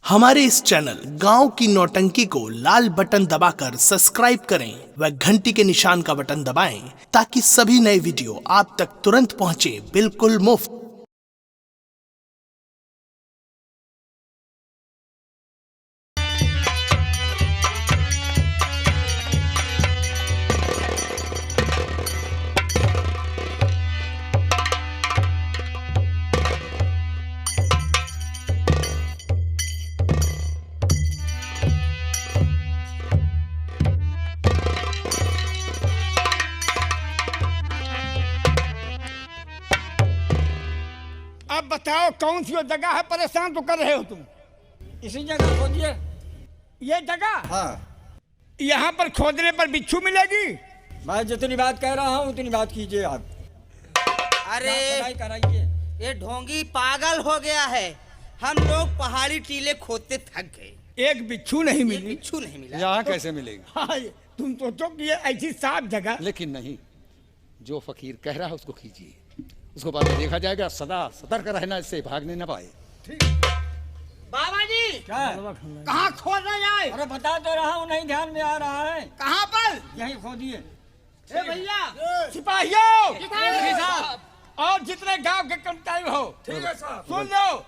हमारे इस चैनल गांव की नौटंकी को लाल बटन दबाकर सब्सक्राइब करें व घंटी के निशान का बटन दबाएं ताकि सभी नए वीडियो आप तक तुरंत पहुंचे बिल्कुल मुफ्त। अब बताओ कौन सी वो जगह है, परेशान तो कर रहे हो तुम। इसी जगह खोदिए। ये जगह हाँ यहाँ पर खोदने पर बिच्छू मिलेगी। मैं जितनी बात कह रहा हूँ उतनी बात कीजिए आप। अरे खुदाई कराइए। ये ढोंगी पागल हो गया है। हम लोग पहाड़ी टीले खोदते थक गए, एक बिच्छू नहीं ये मिली। बिच्छू नहीं मिला। यहाँ कैसे मिलेगी? हाँ, तुम सोचो कि ये ऐसी साफ जगह। लेकिन नहीं, जो फकीर कह रहा है उसको कीजिए, उसको बाद में देखा जाएगा। सदा सतर्क रहना, इससे भागने न पाए। बाबा जी क्या? कहाँ खोदा जाए? अरे बता तो रहा हूँ, नहीं ध्यान में आ रहा है। कहाँ पर? यहीं खोदिए। ए भैया, सिपाहियों और जितने गांव के कर्मचारी हो, सुन लो,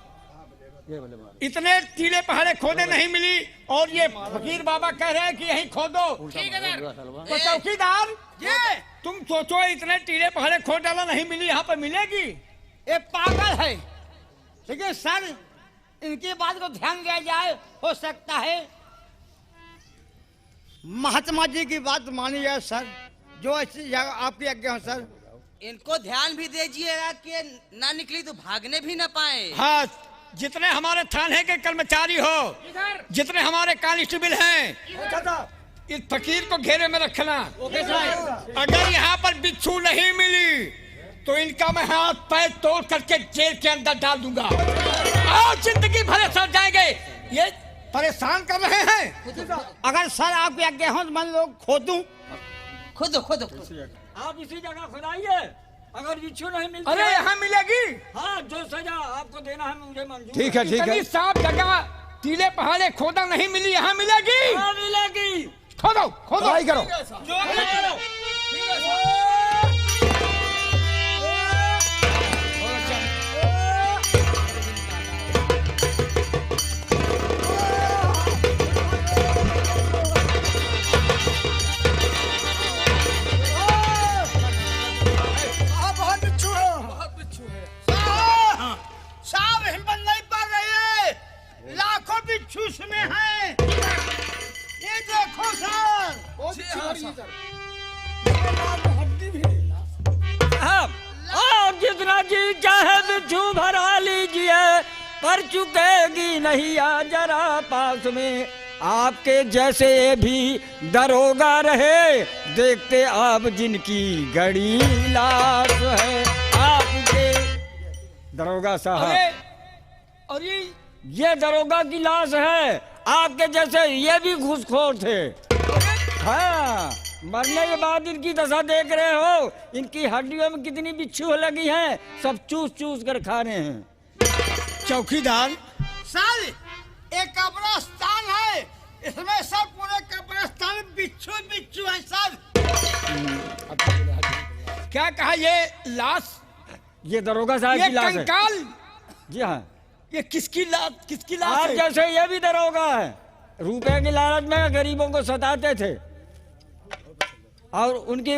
ये बोले बात। इतने टीले पहाड़े खोदे नहीं मिली और ये फकीर बाबा कह रहे हैं कि यहीं खोदो। तो चौकीदार ये तुम सोचो, इतने टीले पहाड़े खोद डाला, नहीं मिली, यहाँ पर मिलेगी। ये पागल है। लेकिन सर, इनकी बात को ध्यान दिया जाए, हो सकता है महात्मा जी की बात मानी जाए सर, जो ऐसी जगह आपकी आज्ञा हो सर। इनको ध्यान भी दीजिएगा कि ना निकली तो भागने भी ना पाए। हाँ, जितने हमारे थाने के कर्मचारी हो, जितने हमारे कांस्टेबल हैं, इस फकीर को घेरे में रखना। अगर यहाँ पर बिच्छू नहीं मिली तो इनका मैं हाथ पैर तोड़ करके जेल के अंदर डाल दूंगा और जिंदगी भर सड़ जाएंगे। ये परेशान कर रहे हैं। अगर सर आपकी आज्ञा हो तो मैं लोग खोदूं। खुद खुद आप इसी जगह खुदाइए। अगर बिच्छू नहीं मिलती अरे यहाँ मिलेगी। हाँ, जो सजा आपको देना है मुझे मंजूर ठीक है, ठीक है। इतनी साफ जगह टीले पहाड़े खोदा नहीं मिली, यहाँ मिलेगी। हाँ, मिलेगी। खोदो खोदो, खुदाई करो। साहब हिम्मत नहीं पड़ रही है, लाखों बिच्छू इसमें हैं। ये देखो सर। आप जितना जी चाहे बिच्छू भरा लीजिए, पर चुकेगी नहीं आ जरा पास में। आपके जैसे भी दरोगा रहे, देखते आप जिनकी गड़ी लाश है। आपके दरोगा साहब, अरे और ये दरोगा की लाश है। आपके जैसे ये भी घूसखोर थे। हाँ, मरने के बाद इनकी दशा देख रहे हो। इनकी हड्डियों में कितनी बिच्छू लगी हैं, सब चूस चूस कर खा रहे हैं। चौकीदार सर, एक कब्रिस्तान है, इसमें सब पूरे कब्रिस्तान में बिच्छू बिच्छू है सर। क्या कहा? ये लाश, ये दरोगा साहब ये की लाश है। कंकाल, जी हाँ, ये किसकी लाश आप है? जैसे ये भी दरोगा है। रुपए की लालच में गरीबों को सताते थे और उनकी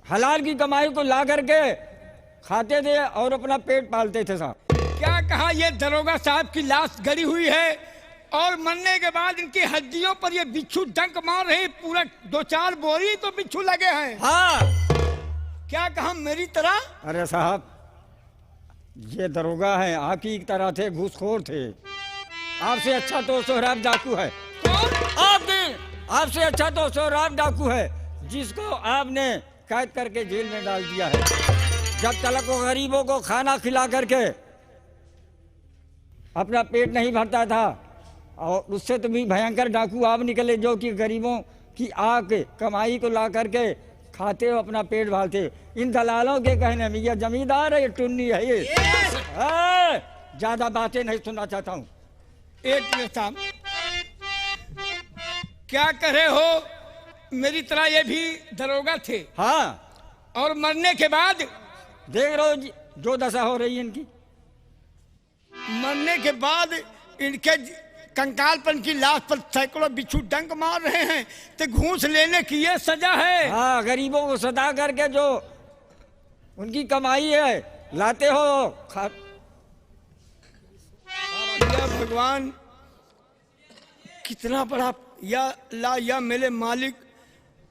हलाल की कमाई को ला करके खाते थे और अपना पेट पालते थे साहब। क्या कहा? ये दरोगा साहब की लाश गड़ी हुई है और मरने के बाद इनकी हड्डियों पर ये बिच्छू डंक मार रहे। पूरा 2-4 बोरी तो बिच्छू लगे हैं। हाँ, क्या कहा? मेरी तरह। अरे साहब, ये दरोगा है, आप ही की तरह थे, घूसखोर थे। आपसे अच्छा तो सोहराब डाकू है। आपसे अच्छा तो सोहराब डाकू है, जिसको आपने कैद करके जेल में डाल दिया है। जब तक वो गरीबों को खाना खिला करके अपना पेट नहीं भरता था, और उससे तो भी भयंकर डाकू आप निकले, जो कि गरीबों की आग कमाई को ला करके खाते हो, अपना पेट भरते हो। इन दलालों के कहने में ये जमींदार है, ये टुन्नी है। ये ज्यादा बातें नहीं सुनना चाहता हूँ। एक मिनट साहब, क्या कह रहे हो? मेरी तरह ये भी दरोगा थे हाँ, और मरने के बाद देख रहे हो जो दशा हो रही है इनकी। मरने के बाद इनके कंकालपन की लाश पर सैकड़ों बिच्छू डंक मार रहे हैं, तो घूस लेने की ये सजा है। हाँ, गरीबों को सदा करके जो उनकी कमाई है लाते हो या भगवान, कितना बड़ा, या ला या मेरे मालिक,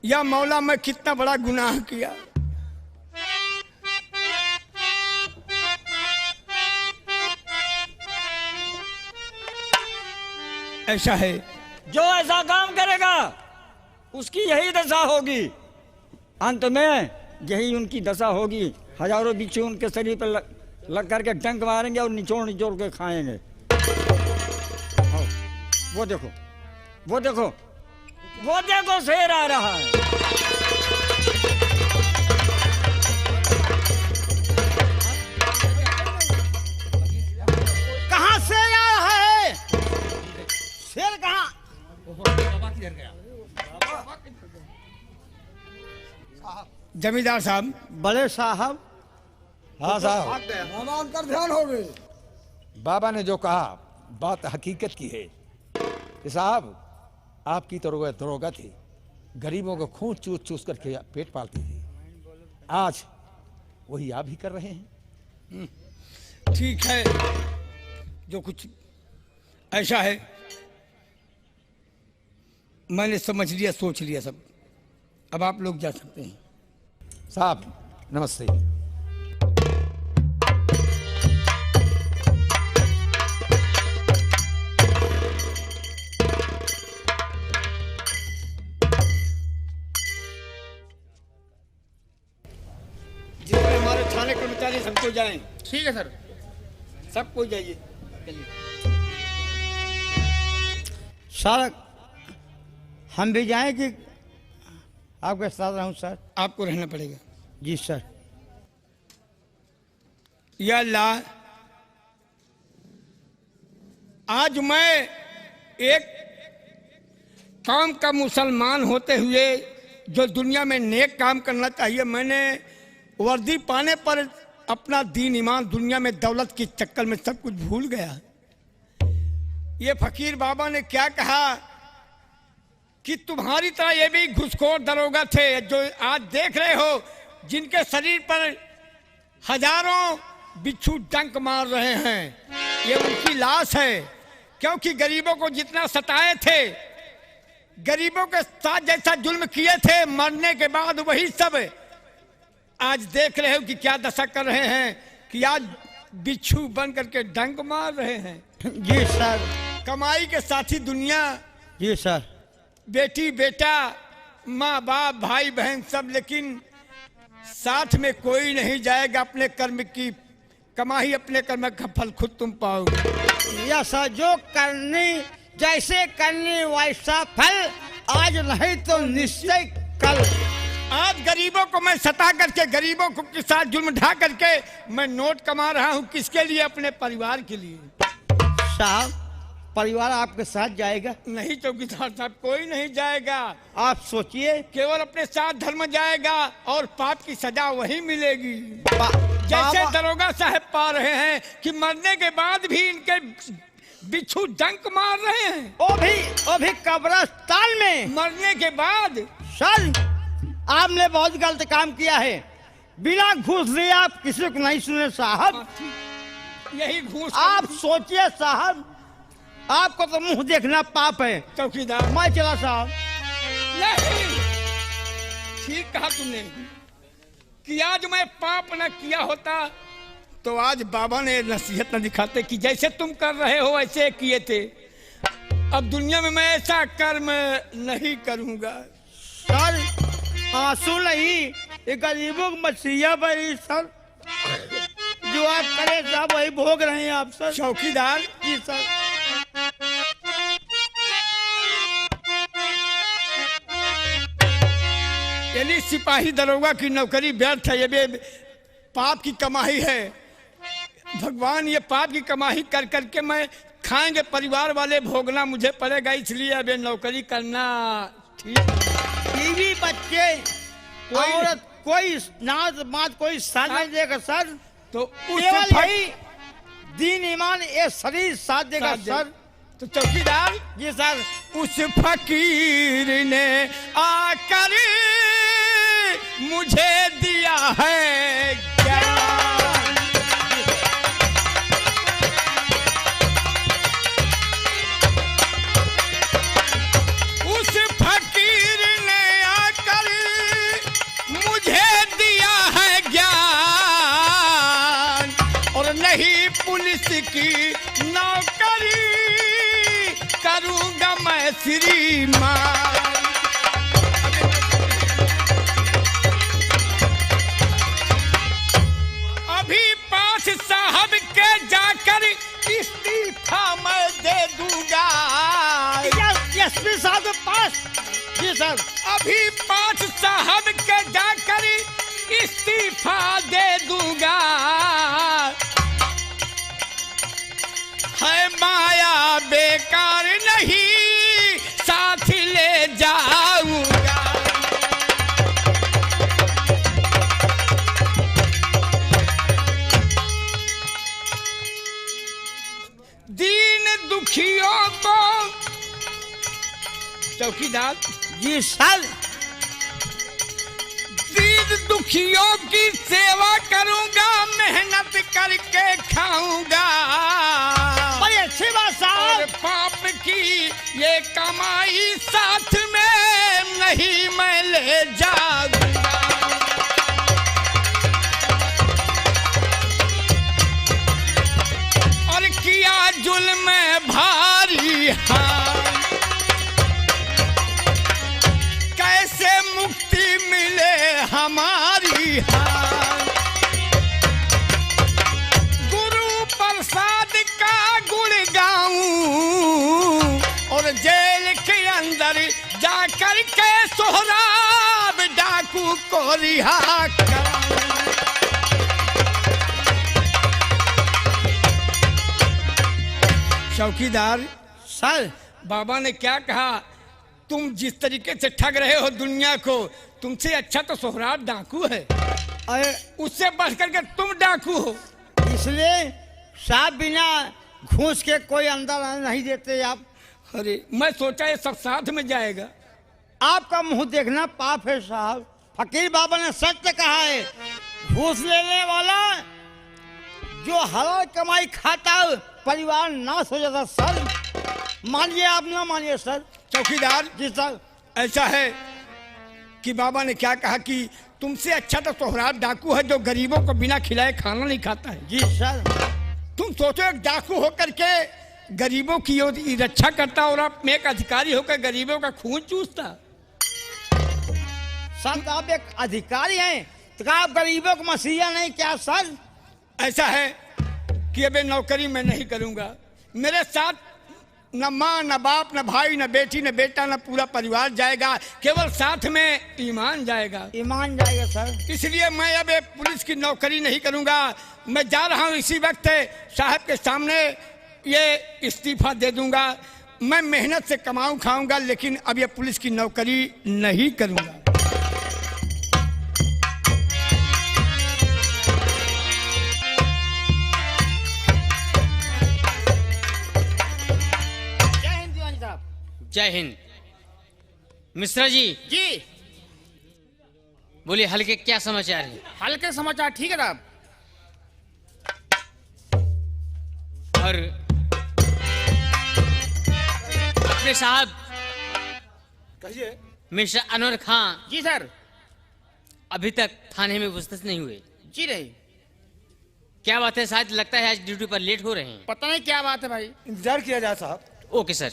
या मौला, मैं कितना बड़ा गुनाह किया। ऐसा है, जो ऐसा काम करेगा उसकी यही दशा होगी। अंत में यही उनकी दशा होगी। हजारों बिच्छू उनके शरीर पर लग करके डंक मारेंगे और निचोड़ निचोड़ के खाएंगे। हाँ, वो देखो, वो देखो, वो देखो, शेर आ रहा है। कहाँ से आ रहा है? शेर कहाँ? जमींदार साहब, बड़े साहब, हाँ साहब, कर ध्यान हो गए। बाबा ने जो कहा बात हकीकत की है कि साहब आपकी तो दरोगा थी, गरीबों को खून चूस चूस करके पेट पालती थी। आज वही आप भी कर रहे हैं। ठीक है, जो कुछ ऐसा है मैंने समझ लिया, सोच लिया सब। अब आप लोग जा सकते हैं। साहब नमस्ते। जितने हमारे थाने कर्मचारी सबको जाएं। ठीक है सर। सबको जाइए। सर, हम भी जाएं कि आपके साथ रहूं सर? आपको रहना पड़ेगा। जी सर। या अल्लाह, आज मैं एक काम का मुसलमान होते हुए जो दुनिया में नेक काम करना चाहिए, मैंने वर्दी पाने पर अपना दीन ईमान दुनिया में दौलत के चक्कर में सब कुछ भूल गया। ये फकीर बाबा ने क्या कहा कि तुम्हारी तरह ये भी घुसखोर दरोगा थे, जो आज देख रहे हो जिनके शरीर पर हजारों बिच्छू डंक मार रहे हैं, ये उनकी लाश है। क्योंकि गरीबों को जितना सताए थे, गरीबों के साथ जैसा जुल्म किए थे, मरने के बाद वही सब आज देख रहे हो कि क्या दशा कर रहे हैं, कि आज बिच्छू बन करके डंक मार रहे हैं। जी सर। कमाई के साथी दुनिया, जी सर। बेटी बेटा, माँ बाप, भाई बहन सब, लेकिन साथ में कोई नहीं जाएगा। अपने कर्म की कमाई, अपने कर्म का फल खुद तुम पाओगे। या सर, जो करनी जैसे करनी वैसा फल, आज नहीं तो निश्चय कल। आज गरीबों को मैं सता करके, गरीबों को के साथ जुल्म ढा करके मैं नोट कमा रहा हूँ। किसके लिए? अपने परिवार के लिए। साहब, परिवार आपके साथ जाएगा? नहीं चौकीदार साहब, कोई नहीं जाएगा। आप सोचिए, केवल अपने साथ धर्म जाएगा और पाप की सजा वही मिलेगी। जैसे दरोगा साहब पा रहे हैं कि मरने के बाद भी इनके बिच्छू डंक मार रहे हैं, वो भी कब्रिस्तान में। मरने के बाद। सर, आपने बहुत गलत काम किया है। बिना घूस दिए आप किसी को नहीं सुने साहब। यही घूस। आप सोचिए साहब, आपको तो मुंह देखना पाप है। चौकीदार, मैं चला साहब। नहीं, ठीक कहा तुमने कि आज मैं पाप न किया होता तो आज बाबा ने नसीहत न दिखाते कि जैसे तुम कर रहे हो ऐसे किए थे। अब दुनिया में मैं ऐसा कर्म नहीं करूंगा। सर, आंसू नहीं, ये गरीबों की मसीहा बड़ी सर। जो आप करे साहब वही भोग रहे हैं आप सर। चौकीदार जी सर। यानी सिपाही दरोगा की नौकरी व्यर्थ है, ये भी पाप की कमाई है। भगवान, ये पाप की कमाई कर करके मैं खाएंगे परिवार वाले, भोगना मुझे पड़ेगा, इसलिए अब ये नौकरी करना ठीक। बीवी बच्चे कोई- औरत कोई नाज मात कोई साथ नहीं देगा सर। तो केवल उस यही दीन ईमान ये शरीर साथ देगा साथ सर। तो चौकीदार जी सर। उस फकीर ने आकर मुझे दिया है ज्ञान। उस फकीर ने आकर मुझे दिया है ज्ञान, और नहीं पुलिस की नौकरी करूंगा मैं श्रीमान। अभी पास साहब के जाकर इस्तीफा मैं दे दूंगा। एसपी साहब के पास। जी सर। अभी पास साहब के जाकर इस्तीफा दे दूंगा। है माया बेकार नहीं, साथ ले जाऊंगा। दीन दुखियों को चौकीदार जी सर। दीन दुखियों की सेवा करूंगा, मेहनत करके खाऊंगा। बड़ी अच्छी बात और साहब। पाप की ये कमाई साथ में नहीं मैं ले जाऊंगा। और किया जुल्म भारी हाल, कैसे मुक्ति मिले हमारी हाल। गुरु प्रसाद का गुण गाऊं, और जेल के अंदर जाकर के सोहराब डाकू को रिहा कराऊं। चौकीदार सर। बाबा ने क्या कहा, तुम जिस तरीके से ठग रहे हो दुनिया को, तुमसे अच्छा तो सोहराब डाकू है, अरे उससे बढ़ करके तुम डाकू हो। इसलिए साहब बिना घूस के कोई अंदर आने नहीं देते आप। अरे मैं सोचा ये सब साथ में जाएगा। आपका मुंह देखना पाप है साहब। फकीर बाबा ने सत्य कहा है, घूस लेने वाला जो हलाल कमाई खाता परिवार नाश हो जाता सर। मानिए आप ना मानिए सर। चौकीदार जी सर। ऐसा है कि बाबा ने क्या कहा कि तुमसे अच्छा तो सोहराब डाकू है जो गरीबों को बिना खिलाए खाना नहीं खाता है। जी सर। तुम सोचो एक डाकू होकर के गरीबों की रक्षा करता और आप एक अधिकारी होकर गरीबों का खून चूसता। सर आप एक अधिकारी हैं तो क्या आप गरीबों को मसीहा नहीं क्या सर? ऐसा है कि अब ये नौकरी मैं नहीं करूंगा। मेरे साथ न माँ न बाप न भाई न बेटी न बेटा न पूरा परिवार जाएगा, केवल साथ में ईमान जाएगा। ईमान जाएगा सर। इसलिए मैं अब एक पुलिस की नौकरी नहीं करूंगा। मैं जा रहा हूं इसी वक्त साहब के सामने ये इस्तीफा दे दूंगा। मैं मेहनत से कमाऊं खाऊंगा, लेकिन अब ये पुलिस की नौकरी नहीं करूंगा। जय हिंद दीवानी साहब। जय हिंद। मिश्रा जी जी बोलिए, हल्के क्या समाचार है? हल्के समाचार ठीक है साहब। और अपने साहब कहिए। मिस्टर अनवर खान जी सर। अभी तक थाने में उपस्थित नहीं हुए। जी नहीं, क्या बात है? शायद लगता है आज ड्यूटी पर लेट हो रहे हैं। पता नहीं क्या बात है भाई। इंतजार किया जाए साहब। Okay sir.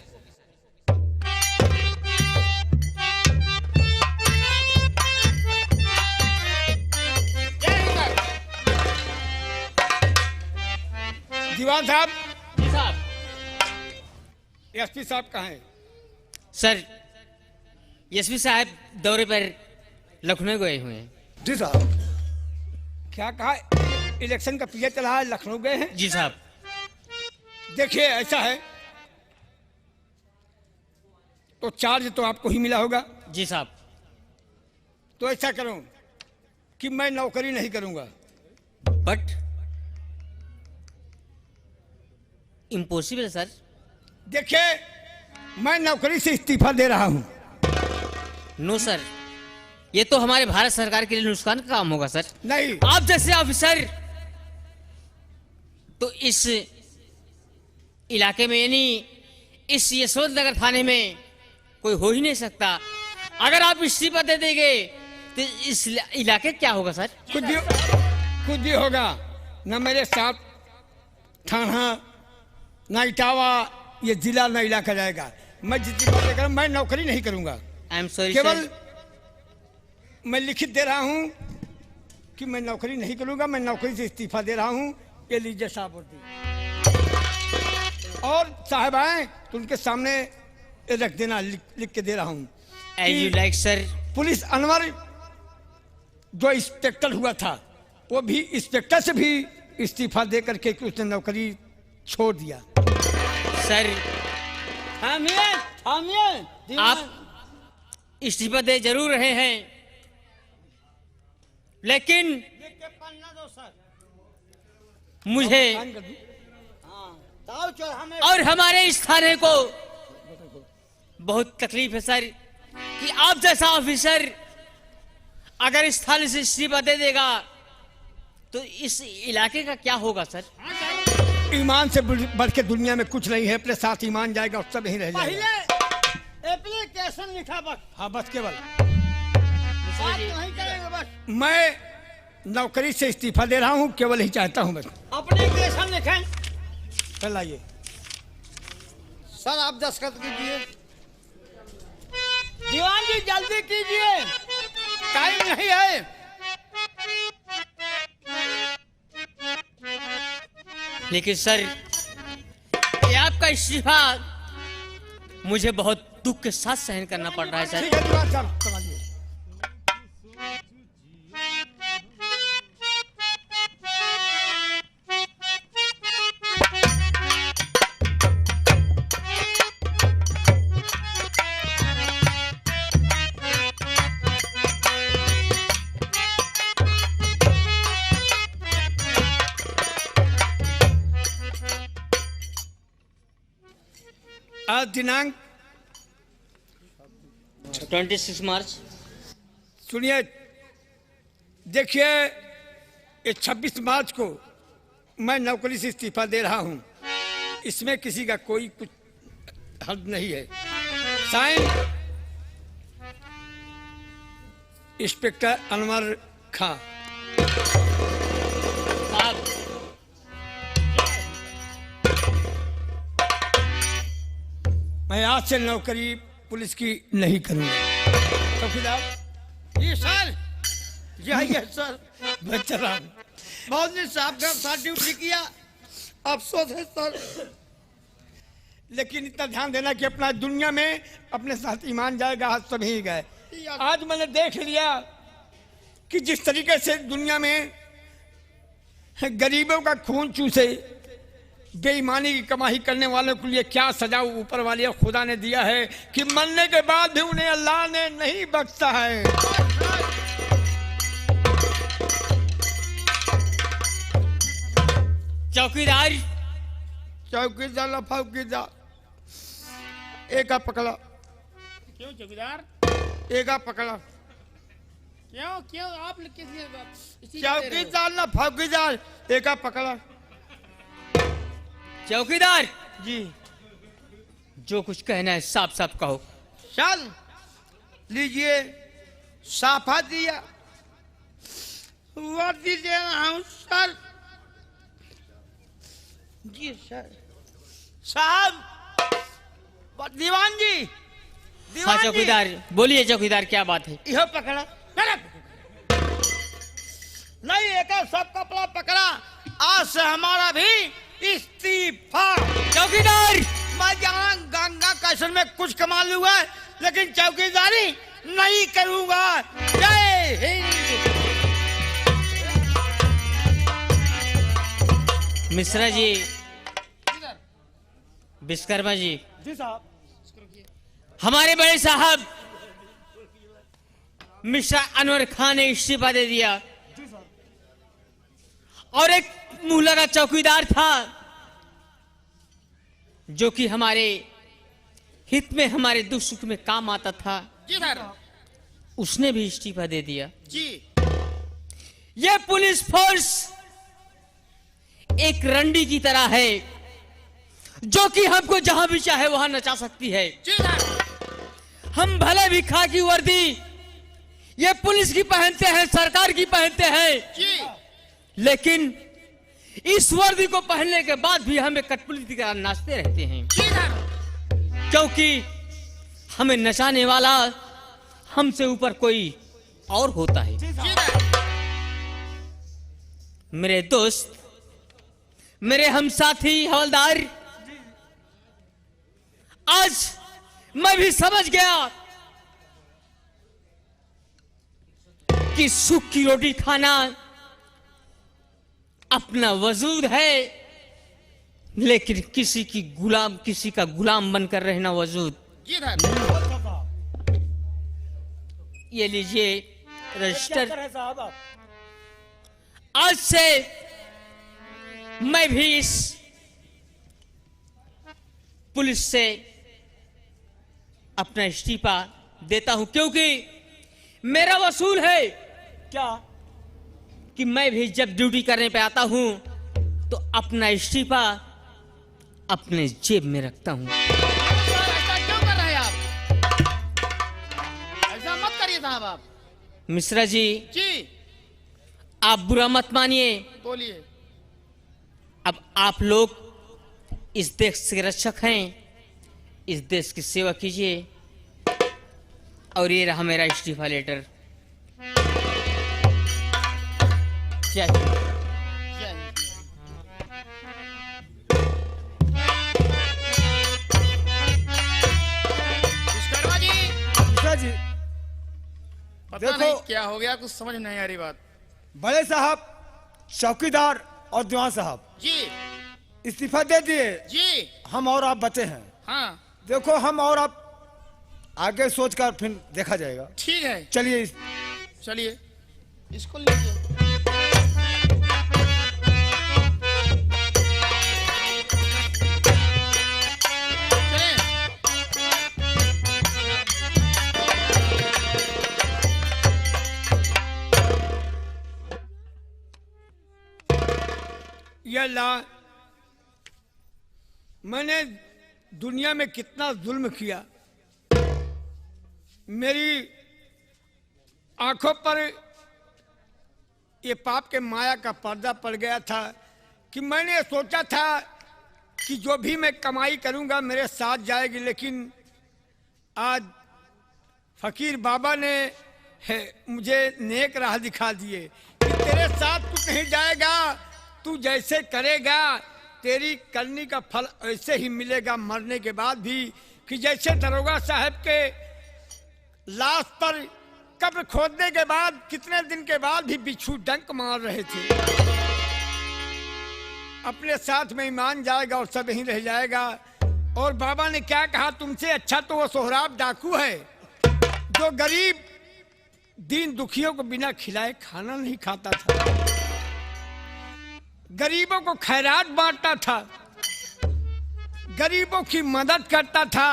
दीवान साहब, जी साहब। एसपी साहब कहाँ हैं? सर एसपी साहब दौरे पर लखनऊ गए हुए हैं। जी साहब। क्या कहा? इलेक्शन का पीरियड चला है, लखनऊ गए हैं। जी साहब। देखिए ऐसा है, तो चार्ज तो आपको ही मिला होगा। जी साहब। तो ऐसा करूं कि मैं नौकरी नहीं करूंगा। But impossible sir. देखिए, मैं नौकरी से इस्तीफा दे रहा हूं। नो सर, ये तो हमारे भारत सरकार के लिए नुकसान का काम होगा सर। नहीं, आप जैसे ऑफिसर तो इस इलाके में यानी इस यशवंत नगर थाने में कोई हो ही नहीं सकता। अगर आप इस्तीफा दे देंगे तो इस इलाके क्या होगा सर? कुछ भी होगा ना। मेरे साथ थाना ना इटावा ये जिला ना इलाका जाएगा। मैं जितनी बातें करूं, मैं नौकरी नहीं करूंगा। आई एम सॉरी केवल सर। मैं लिखित दे रहा हूं कि मैं नौकरी नहीं करूंगा, मैं नौकरी से इस्तीफा दे रहा हूं। ये लीजिए साहब वर्दी। और साहब आए तो उनके सामने ये रख देना, लिख के दे रहा हूं। As you like sir. Police Anwar जो इंस्पेक्टर हुआ था, वो भी इंस्पेक्टर से भी इस्तीफा दे करके उसने नौकरी छोड़ दिया। सर थामिए थामिए। आप इस्तीफा दे जरूर रहे हैं, लेकिन लिख के पन्ना दो सर। मुझे ताऊ चल हमें और हमारे इस थाने को बहुत तकलीफ है सर कि आप जैसा ऑफिसर अगर इस थाने से इस्तीफा दे देगा तो इस इलाके का क्या होगा सर? ईमान से बढ़ के दुनिया में कुछ नहीं है। अपने साथ ईमान जाएगा और सब यहीं रह जाएगा। पहले एप्लीकेशन लिखा बस। हाँ, बस केवल बात नहीं करेंगे बस। मैं नौकरी से इस्तीफा दे रहा हूँ, केवल ही चाहता हूँ बस। एप्लीकेशन लिखें। चल आइए सर आप दस्तखत कीजिए। दीवान जी जल्दी कीजिए, टाइम नहीं है। लेकिन सर ये आपका इस्तीफा मुझे बहुत दुख के साथ सहन करना पड़ रहा है सर। ठीक है दीवान साहब, समझिए। आज दिनांक 26 मार्च। सुनिए, देखिए, ये 26 मार्च को मैं नौकरी से इस्तीफा दे रहा हूं। इसमें किसी का कोई कुछ हद नहीं है। साइन इंस्पेक्टर अनवर खां। आप मैं आज से नौकरी पुलिस की नहीं करूंगा। चौकीदार जी सर। जाइए सर। बच्चा राम, बहुत दिन साहब के साथ ड्यूटी किया, अफसोस है सर। लेकिन इतना ध्यान देना कि अपना दुनिया में अपने साथ ईमान जाएगा। आज सब ही गए। आज मैंने देख लिया कि जिस तरीके से दुनिया में गरीबों का खून चूसे, बेईमानी की कमाई करने वालों के लिए क्या सजा ऊपर वाले खुदा ने दिया है कि मरने के बाद भी उन्हें अल्लाह ने नहीं बख्शा है। चौकीदार। चौकीदार लफाउकीदार, एक पकड़ा। क्यों चौकीदार? एक पकड़ा। क्यों क्यों आप किसी चौकीदार लफाउकीदार, एक पकड़ा। चौकीदार जी, जो कुछ कहना है साफ साफ कहो। चल लीजिए, साफा दिया, वर्दी दे रहा हूँ सर। जी सर। साहब, दीवान जी। हाँ दीवान जी, चौकीदार, बोलिए चौकीदार क्या बात है? यह पकड़ा नहीं, एक सब कपड़ा पकड़ा। आज से हमारा भी इस्तीफा। चौकीदार। मैं जाना गंगा कैसन में कुछ कमा लूंगा, लेकिन चौकीदारी नहीं करूंगा। जय हिंद। मिश्रा जी, विश्वकर्मा जी, जी साहब। हमारे बड़े साहब मिस्टर अनवर खान ने इस्तीफा दे दिया और एक मुहल्ला का चौकीदार था जो कि हमारे हित में, हमारे दुख सुख में काम आता था, जी सर। उसने भी इस्तीफा दे दिया। जी। यह पुलिस फोर्स एक रंडी की तरह है जो कि हमको जहां भी चाहे वहां नचा सकती है। जी सर। हम भले भी खाकी वर्दी ये पुलिस की पहनते हैं, सरकार की पहनते हैं, जी। लेकिन इस वर्दी को पहनने के बाद भी हमें कठपुतली की तरह नाचते रहते हैं, जी सर। क्योंकि हमें नचाने वाला हमसे ऊपर कोई और होता है। जी सर। मेरे दोस्त, मेरे हमसाथी हवलदार, आज मैं भी समझ गया कि सुख की रोटी खाना अपना वजूद है, लेकिन किसी का गुलाम बनकर रहना वजूद। जी सर। ये लीजिए रजिस्टर। साहब आप आज से मैं भी इस पुलिस से अपना इस्तीफा देता हूं, क्योंकि मेरा वसूल है क्या कि मैं भी जब ड्यूटी करने पे आता हूं तो अपना इस्तीफा अपने जेब में रखता हूं। ऐसा क्यों कर रहे हैं आप? ऐसा मत करिए साहब आप। मिश्रा जी, जी। आप बुरा मत मानिए। बोलिए। अब आप लोग इस देश के रक्षक हैं, इस देश की सेवा कीजिए। और ये रहा मेरा इस्तीफा लेटर। जय हिंद। जय हिंद। विश्वकर्मा जी, मिश्रा जी, पता देखो। नहीं क्या हो गया, कुछ समझ नहीं आ रही बात। बड़े साहब, चौकीदार और दीवान साहब जी। इस्तीफा दे दिए। जी। हम और आप बचे हैं। हाँ। देखो, हम और आप आगे सोचकर फिर देखा जाएगा। ठीक है, चलिए। चलिए इसको लीजिए। चलें। या अल्लाह, मैंने दुनिया में कितना जुल्म किया। मेरी आंखों पर ये पाप के माया का पर्दा पड़ गया था कि मैंने सोचा था कि जो भी मैं कमाई करूंगा मेरे साथ जाएगी, लेकिन आज फकीर बाबा ने मुझे नेक राह दिखा दिए कि तेरे साथ तू कहीं जाएगा, तू जैसे करेगा तेरी करनी का फल ऐसे ही मिलेगा मरने के बाद भी। कि जैसे दरोगा साहब के लाश पर कब्र खोदने के बाद कितने दिन के बाद भी बिच्छू डंक मार रहे थे, अपने साथ में ईमान जाएगा और सब यहीं रह जाएगा। और बाबा ने क्या कहा, तुमसे अच्छा तो वो सोहराब डाकू है जो गरीब दीन दुखियों को बिना खिलाए खाना नहीं खाता था, गरीबों को खैरात बांटता था, गरीबों की मदद करता था।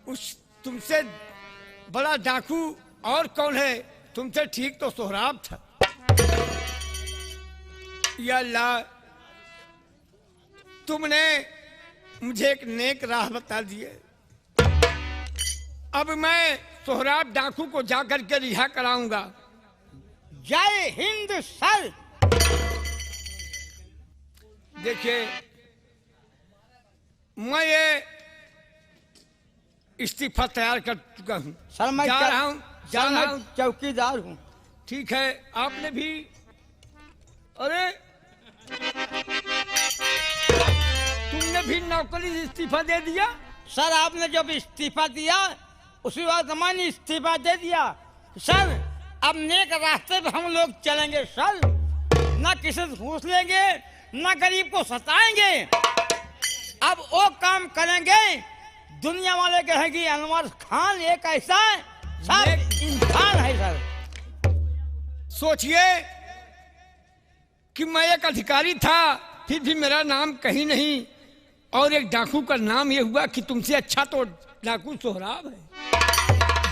उस तुमसे बड़ा डाकू और कौन है? तुमसे ठीक तो सोहराब था। या अल्लाह, तुमने मुझे एक नेक राह बता दिए। अब मैं सोहराब डाकू को जाकर के रिहा कराऊंगा। जय हिंद सर। देखिए, मैं ये इस्तीफा तैयार कर चुका हूँ। सर मैं जा क्या- रहा हूँ, जा सर, रहा मैं हूँ। चौकीदार हूँ। ठीक है, आपने भी। अरे तुमने भी नौकरी से इस्तीफा दे दिया? सर आपने जब इस्तीफा दिया उसी वक्त मैंने इस्तीफा दे दिया। सर अब नेक रास्ते पे हम लोग चलेंगे सर, ना किसी से घूस लेंगे, ना गरीब को सताएंगे। अब वो काम करेंगे, दुनिया वाले कहेंगे अनवर खान एक ऐसा सर इंसान है सर। सोचिए कि मैं एक अधिकारी था, फिर भी मेरा नाम कहीं नहीं, और एक डाकू का नाम ये हुआ कि तुमसे अच्छा तो डाकू सोहराब है,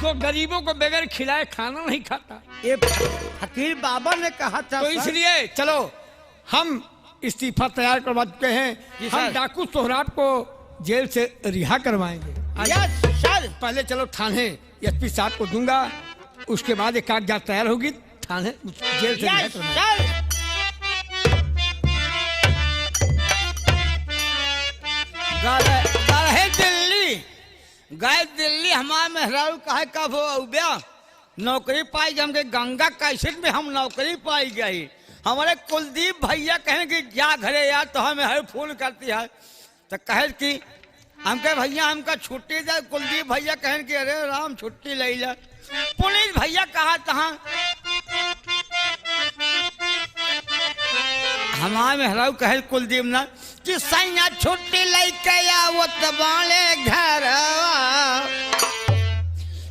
जो गरीबों को बगैर खिलाए खाना नहीं खाता। ये फकीर बाबा ने कहा था तो सर। इसलिए चलो हम इस्तीफा तैयार करवा चुके हैं, जी हम सर। डाकू सोहराब को जेल से रिहा करवाएंगे। Yes sir. पहले चलो थाने एसपी साहब को दूंगा, उसके बाद एक कागजात तैयार होगी, थाने जेल से रिहा यस करवाएंगे। सर। गए दिल्ली हमारे मेहरारू कहे कब हो गया नौकरी पाई, जम के गंगा कैसेट में हम नौकरी पाई गई। हमारे कुलदीप भैया कहें कि जा घरे यार, तो हमें हर फोन करती है, तो कहे कि हमके भैया हमका छुट्टी दे। कुलदीप भैया कहें कि अरे राम छुट्टी ले जा। पुलिस भैया कहा तहाँ हमारे मेहरारू कहे कुलदीप ना कि सैया छुट्टी लेके आवत बाले घर,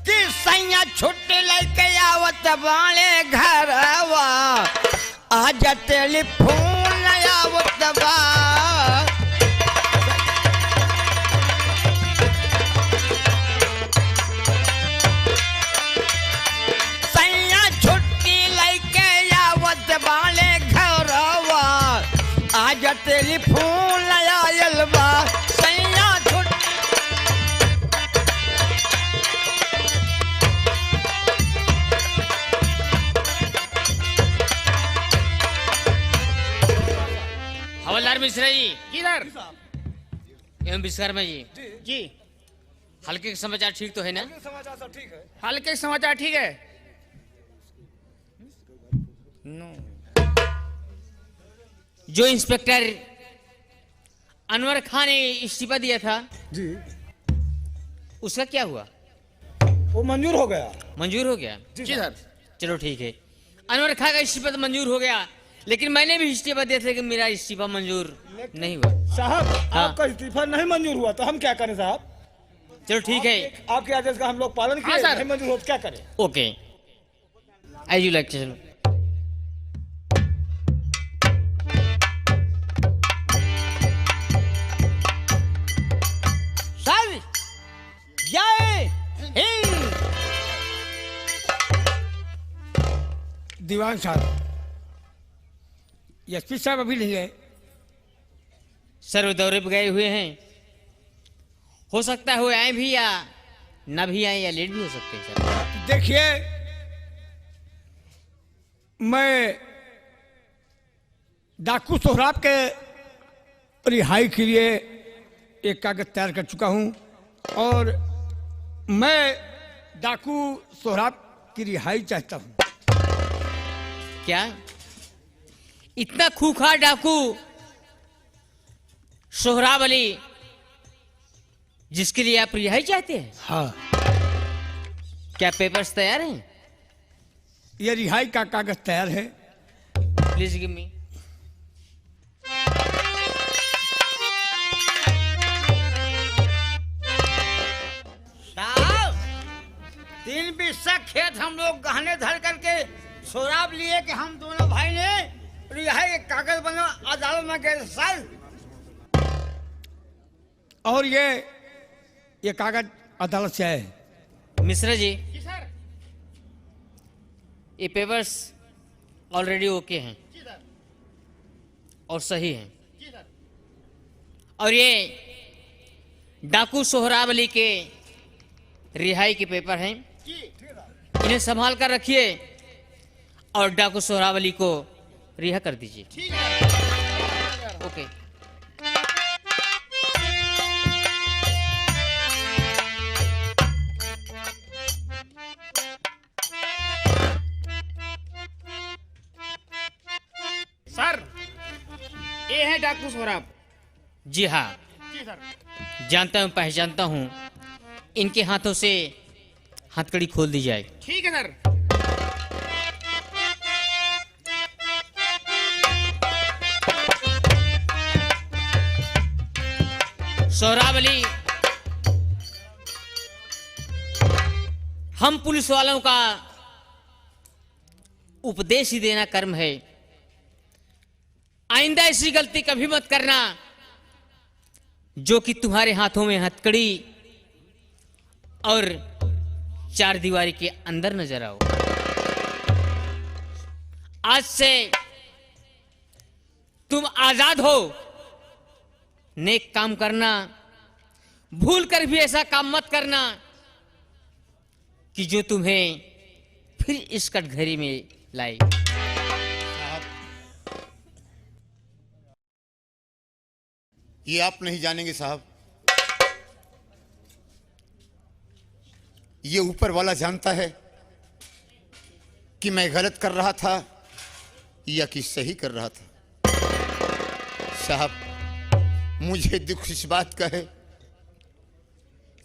कि सैया छुट्टी लेके आवत बाले घर, आज टेलीफोन आवत बा। सैया छुट्टी लेके आवत बाले घर, आज टेलीफोन आयल बा। सैया छुट्टी हवलदार मिश्रा जी किधर एवं विश्वकर्मा जी जी हल्के के समाचार ठीक तो है ना? हल्के समाचार ठीक है। जो इंस्पेक्टर अनवर खान ने इस्तीफा दिया था जी उसका क्या हुआ? वो मंजूर हो गया। मंजूर हो गया? जी सर। चलो ठीक है, अनवर खान का इस्तीफा तो मंजूर हो गया, लेकिन मैंने भी इस्तीफा दिया था कि मेरा इस्तीफा मंजूर नहीं हुआ। साहब हाँ। आपका इस्तीफा नहीं मंजूर हुआ तो हम क्या करें साहब? चलो ठीक है, आपके आदेश का हम लोग पालन हाँ, किए, सर। नहीं मंजूर हो तो क्या करें? Okay as you like. चलो सर जय हिंद। दीवान साहब, एसपी साहब अभी नहीं गए। सर वो दौरे पे गए हुए हैं, हो सकता है वो आए भी या ना भी आए या लेट भी हो सकते हैं सर। देखिए, मैं डाकू सोहराब के रिहाई के लिए एक कागज तैयार कर चुका हूं, और मैं डाकू सोहराब की रिहाई चाहता हूं। क्या इतना खूंखार डाकू सोहराब अली जिसके लिए आप रिहाई चाहते हैं? हाँ, क्या पेपर्स तैयार हैं? ये रिहाई का कागज तैयार है। Please give me. साहब 3 बिस्सा खेत हम लोग गहने धर करके शराब लिए कि हम दोनों भाई ने रिहाई के कागज बना अदालत में गए सर। और ये कागज अदालत से आए हैं। मिश्रा जी ये पेपर्स ऑलरेडी ओके हैं और सही हैं, और ये डाकू सोहराब अली के रिहाई के पेपर हैं, इन्हें संभाल कर रखिए और डाकू सोहराब अली को रिहा कर दीजिए। ओके। सर ये है डाकू सोहराब। जी हाँ, जानता हूँ, पहचानता हूँ। इनके हाथों से हथकड़ी खोल दी जाए। ठीक है सर। सोहराब अली, हम पुलिस वालों का उपदेश ही देना कर्म है। आइंदा ऐसी गलती कभी मत करना जो कि तुम्हारे हाथों में हथकड़ी और चार दीवारी के अंदर नजर आओ। आज से तुम आजाद हो। नेक काम करना, भूल कर भी ऐसा काम मत करना कि जो तुम्हें फिर इस कटघरे में लाए। ये आप नहीं जानेंगे साहब, ये ऊपर वाला जानता है कि मैं गलत कर रहा था या कि सही कर रहा था। साहब, मुझे दुख इस बात का है,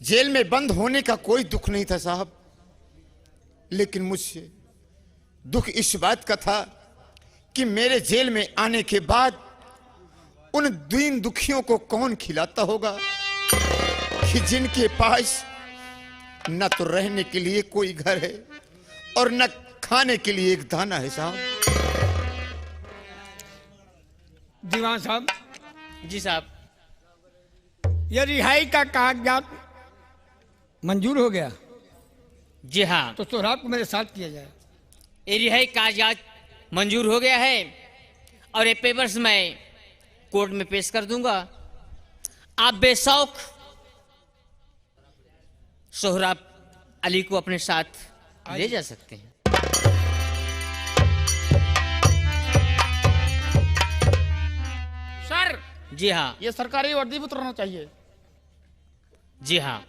जेल में बंद होने का कोई दुख नहीं था साहब, लेकिन मुझसे दुख इस बात का था कि मेरे जेल में आने के बाद उन दीन दुखियों को कौन खिलाता होगा कि जिनके पास न तो रहने के लिए कोई घर है और न खाने के लिए एक दाना है साहब। दीवान साहब, जी साहब। ये रिहाई का कागजात मंजूर हो गया जी हाँ, तो सोहराब को मेरे साथ किया जाए। ये रिहाई कागजात मंजूर हो गया है और ये पेपर्स मैं कोर्ट में पेश कर दूंगा। आप बेशौक सोहराब अली को अपने साथ ले जा सकते हैं। सर, जी हाँ, ये सरकारी वर्दी भी उतरना चाहिए। जी हाँ।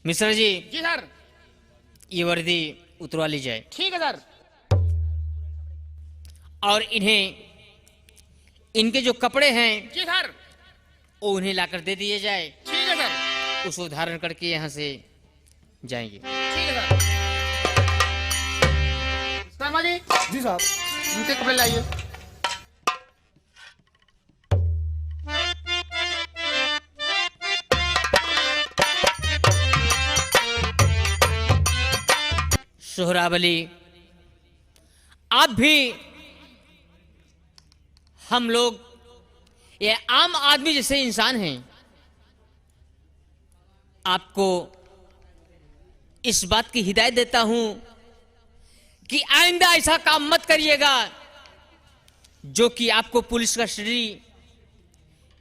मिश्रा जी, जी सर। ये वर्दी उतरवा ली जाए ठीक है सर। और इन्हें इनके जो कपड़े हैं जी सर। वो उन्हें लाकर दे दिए जाए। ठीक है सर। उसको धारण करके यहाँ से जाएंगे। ठीक है सर। शर्मा जी। जी साहब। इनके कपड़े लाइए। सोहराब अली, आप भी हम लोग ये आम आदमी जैसे इंसान हैं। आपको इस बात की हिदायत देता हूं कि आइंदा ऐसा काम मत करिएगा जो कि आपको पुलिस कस्टडी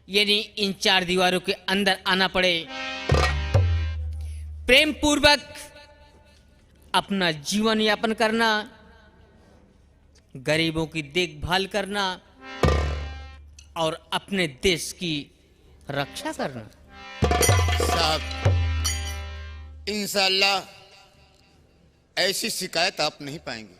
यानी इन चार दीवारों के अंदर आना पड़े। प्रेम पूर्वक अपना जीवन यापन करना, गरीबों की देखभाल करना और अपने देश की रक्षा करना। साहब, इंशाअल्लाह ऐसी शिकायत आप नहीं पाएंगे।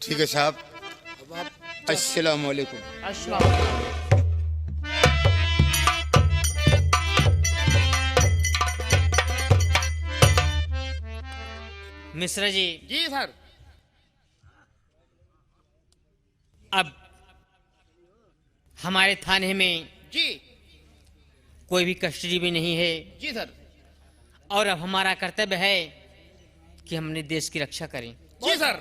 ठीक है साहब, अस्सलाम वालेकुम। मिश्रा जी, जी सर। अब हमारे थाने में जी। कोई भी कस्टडी में नहीं है जी सर। और अब हमारा कर्तव्य है कि हम अपने देश की रक्षा करें, जी सर।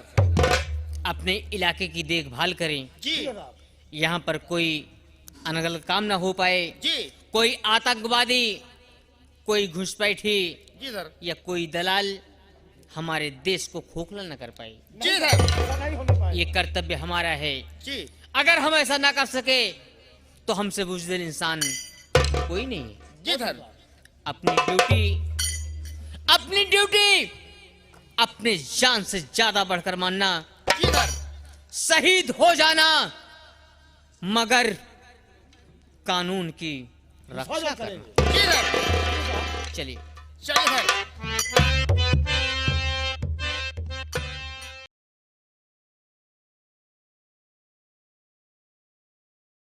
अपने इलाके की देखभाल करें। जी। यहाँ पर कोई अनगलत काम ना हो पाए, जी। कोई आतंकवादी, कोई घुसपैठी जी सर। या कोई दलाल हमारे देश को खोखला न कर पाए। जी सर। ये कर्तव्य हमारा है। जी। अगर हम ऐसा ना कर सके तो हमसे बुज़दिल इंसान कोई नहीं है। जी सर। अपनी ड्यूटी अपने जान से ज्यादा बढ़कर मानना। जी सर। शहीद हो जाना मगर कानून की रक्षा करना। जी सर। चलिए। चलिए सर।